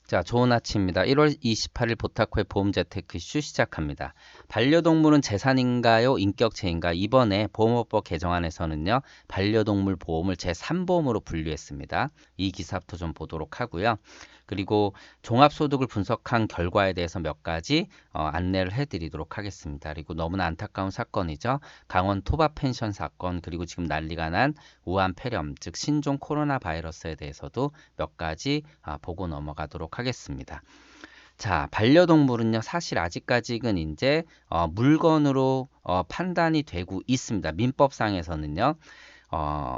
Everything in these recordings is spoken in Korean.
자, 좋은 아침입니다. 1월 28일 보타코의 보험 재테크 이슈 시작합니다. 반려동물은 재산인가요? 인격체인가? 이번에 보험업법 개정안에서는요, 반려동물 보험을 제3보험으로 분류했습니다. 이 기사부터 좀 보도록 하고요. 그리고 종합소득을 분석한 결과에 대해서 몇 가지 안내를 해드리도록 하겠습니다. 그리고 너무나 안타까운 사건이죠. 강원 토박 펜션 사건, 그리고 지금 난리가 난 우한 폐렴, 즉 신종 코로나 바이러스에 대해서도 몇 가지 보고 넘어가도록 하겠습니다. 자, 반려동물은요, 사실 아직까지는 이제 물건으로 판단이 되고 있습니다. 민법상에서는요, 어,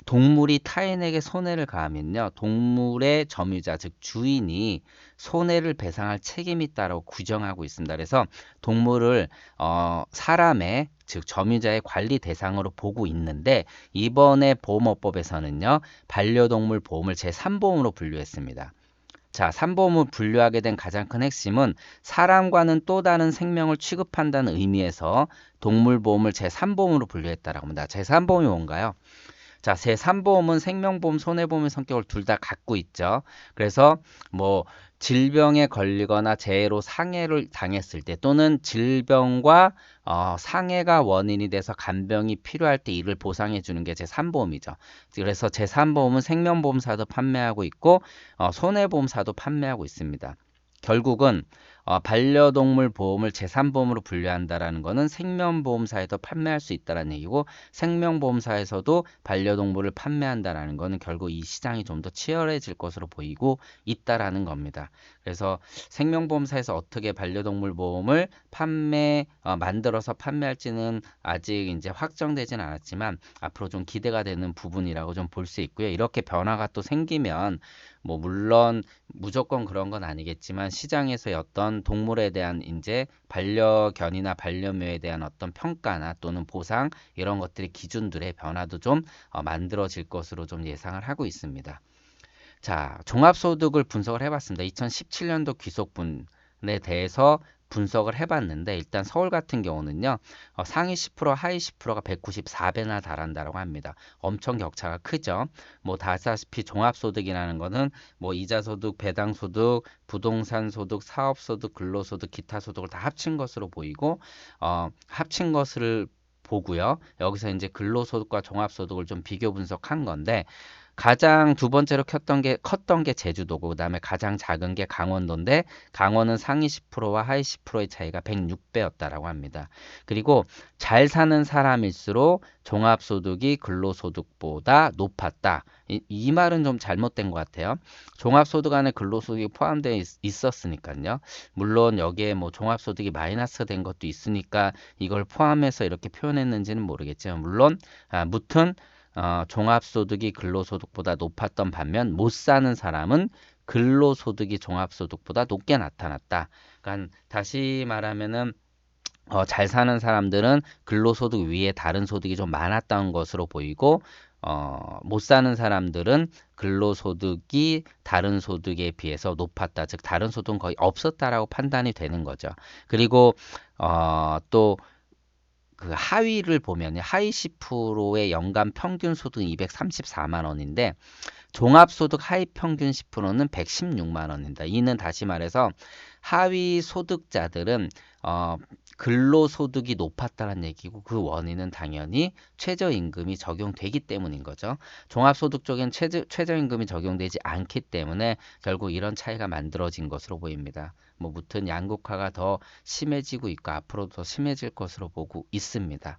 동물이 타인에게 손해를 가하면요, 동물의 점유자, 즉 주인이 손해를 배상할 책임이 있다고 규정하고 있습니다. 그래서 동물을 사람의, 즉 점유자의 관리 대상으로 보고 있는데, 이번에 보험업법에서는요, 반려동물 보험을 제3보험으로 분류했습니다. 자, 3보험을 분류하게 된 가장 큰 핵심은 사람과는 또 다른 생명을 취급한다는 의미에서 동물보험을 제3보험으로 분류했다라고 합니다. 제3보험이 뭔가요? 자, 제3보험은 생명보험, 손해보험의 성격을 둘 다 갖고 있죠. 그래서 뭐 질병에 걸리거나 재해로 상해를 당했을 때, 또는 질병과 상해가 원인이 돼서 간병이 필요할 때 이를 보상해 주는 게 제3보험이죠. 그래서 제3보험은 생명보험사도 판매하고 있고 손해보험사도 판매하고 있습니다. 결국은 반려동물 보험을 제3보험으로 분류한다라는 것은 생명보험사에도 판매할 수 있다는 얘기고, 생명보험사에서도 반려동물을 판매한다라는 것은 결국 이 시장이 좀 더 치열해질 것으로 보이고 있다라는 겁니다. 그래서 생명보험사에서 어떻게 반려동물 보험을 만들어서 판매할지는 아직 이제 확정되진 않았지만 앞으로 좀 기대가 되는 부분이라고 좀 볼 수 있고요. 이렇게 변화가 또 생기면 뭐 물론 무조건 그런 건 아니겠지만 시장에서의 어떤 동물에 대한 이제 반려견이나 반려묘에 대한 어떤 평가나 또는 보상, 이런 것들의 기준들의 변화도 좀 만들어질 것으로 좀 예상을 하고 있습니다. 자, 종합소득을 분석을 해봤습니다. 2017년도 귀속분에 대해서 분석을 해봤는데, 일단 서울 같은 경우는요, 상위 10%, 하위 10%가 194배나 달한다고 합니다. 엄청 격차가 크죠. 뭐 다시다시피 종합소득이라는 거는 뭐 이자소득, 배당소득, 부동산소득, 사업소득, 근로소득, 기타소득을 다 합친 것으로 보이고, 합친 것을 보고요. 여기서 이제 근로소득과 종합소득을 좀 비교 분석한 건데, 가장 두 번째로 컸던 게 제주도고, 그다음에 가장 작은 게 강원도인데, 강원은 상위 10%와 하위 10%의 차이가 106배였다라고 합니다. 그리고 잘 사는 사람일수록 종합소득이 근로소득보다 높았다. 이 말은 좀 잘못된 것 같아요. 종합소득 안에 근로소득이 포함되어 있었으니까요. 물론 여기에 뭐 종합소득이 마이너스 된 것도 있으니까 이걸 포함해서 이렇게 표현했는지는 모르겠지만, 물론 무튼 종합소득이 근로소득보다 높았던 반면 못 사는 사람은 근로소득이 종합소득보다 높게 나타났다. 그러니까 다시 말하면은 잘 사는 사람들은 근로소득 위에 다른 소득이 좀 많았던 것으로 보이고, 못 사는 사람들은 근로소득이 다른 소득에 비해서 높았다. 즉 다른 소득은 거의 없었다라고 판단이 되는 거죠. 그리고 또 그 하위를 보면 하위 10%의 연간 평균 소득은 234만 원인데, 종합소득 하위 평균 10%는 116만 원입니다. 이는 다시 말해서 하위 소득자들은 근로소득이 높았다는 얘기고, 그 원인은 당연히 최저임금이 적용되기 때문인 거죠. 종합소득 쪽엔 최저임금이 적용되지 않기 때문에 결국 이런 차이가 만들어진 것으로 보입니다. 뭐 무튼 양극화가 더 심해지고 있고 앞으로 더 심해질 것으로 보고 있습니다.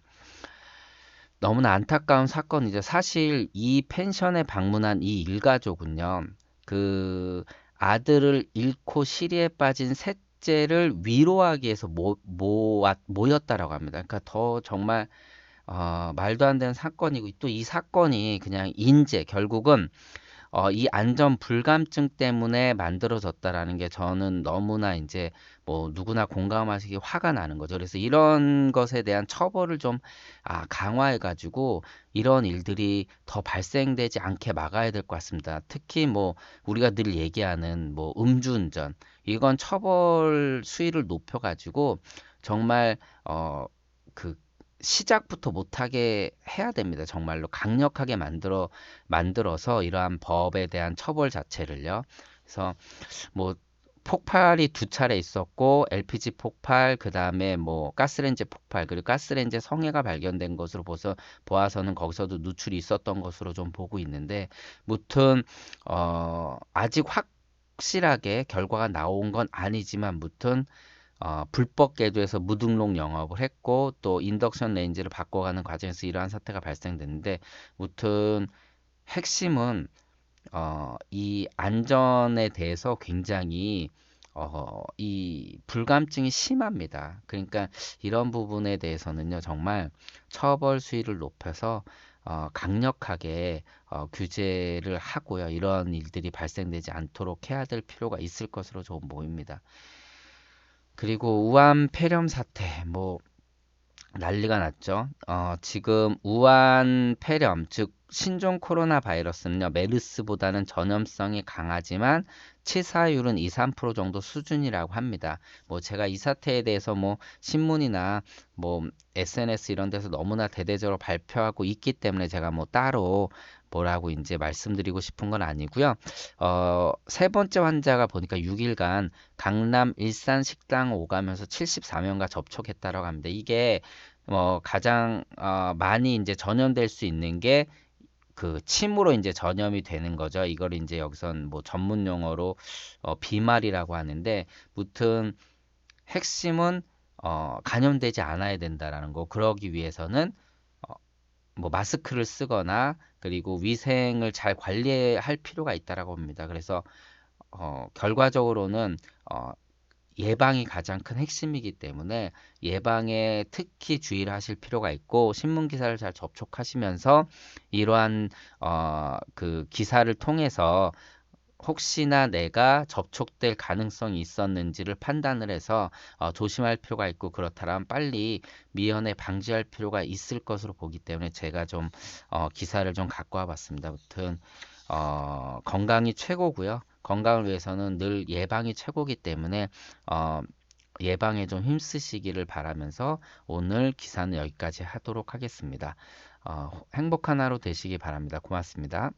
너무나 안타까운 사건이죠. 사실 이 펜션에 방문한 이 일가족은요, 그 아들을 잃고 시리에 빠진 셋째를 위로하기 위해서 모였다라고 합니다. 그러니까 더 정말 말도 안 되는 사건이고, 또 이 사건이 그냥 결국은 이 안전 불감증 때문에 만들어졌다라는 게 저는 너무나 이제 뭐 누구나 공감하시기 화가 나는 거죠. 그래서 이런 것에 대한 처벌을 좀 강화해 가지고 이런 일들이 더 발생되지 않게 막아야 될 것 같습니다. 특히 뭐 우리가 늘 얘기하는 뭐 음주운전, 이건 처벌 수위를 높여 가지고 정말 그 시작부터 못하게 해야 됩니다. 정말로 강력하게 만들어서 이러한 법에 대한 처벌 자체를요. 그래서 뭐 폭발이 두 차례 있었고 LPG 폭발, 그 다음에 뭐 가스레인지 폭발, 그리고 가스레인지 성해가 발견된 것으로 보아서는 거기서도 누출이 있었던 것으로 좀 보고 있는데, 무튼 아직 확실하게 결과가 나온 건 아니지만, 무튼 불법 궤도에서 무등록 영업을 했고, 또 인덕션 레인지를 바꿔가는 과정에서 이러한 사태가 발생됐는데, 무튼 핵심은 이 안전에 대해서 굉장히 이 불감증이 심합니다. 그러니까 이런 부분에 대해서는요, 정말 처벌 수위를 높여서 강력하게 규제를 하고요. 이런 일들이 발생되지 않도록 해야 될 필요가 있을 것으로 좀 보입니다. 그리고 우한 폐렴 사태, 뭐 난리가 났죠. 지금 우한 폐렴, 즉 신종 코로나 바이러스는요, 메르스보다는 전염성이 강하지만 치사율은 2, 3% 정도 수준이라고 합니다. 뭐 제가 이 사태에 대해서 뭐 신문이나 뭐 SNS 이런 데서 너무나 대대적으로 발표하고 있기 때문에 제가 뭐 따로 뭐라고 이제 말씀드리고 싶은 건 아니고요. 세 번째 환자가 보니까 6일간 강남 일산 식당 오가면서 74명과 접촉했다라고 합니다. 이게 가장 많이 이제 전염될 수 있는 게 그 침으로 이제 전염이 되는 거죠. 이걸 이제 여기선 뭐 전문 용어로 비말이라고 하는데, 무튼 핵심은 감염되지 않아야 된다라는 거. 그러기 위해서는 어, 뭐 마스크를 쓰거나, 그리고 위생을 잘 관리할 필요가 있다라고 봅니다. 그래서 결과적으로는 예방이 가장 큰 핵심이기 때문에 예방에 특히 주의를 하실 필요가 있고, 신문 기사를 잘 접촉하시면서 이러한 그 기사를 통해서 혹시나 내가 접촉될 가능성이 있었는지를 판단을 해서 조심할 필요가 있고, 그렇다면 빨리 미연에 방지할 필요가 있을 것으로 보기 때문에 제가 좀 기사를 좀 갖고 와봤습니다. 아무튼 건강이 최고고요. 건강을 위해서는 늘 예방이 최고이기 때문에 어, 예방에 좀 힘쓰시기를 바라면서 오늘 기사는 여기까지 하도록 하겠습니다. 행복한 하루 되시기 바랍니다. 고맙습니다.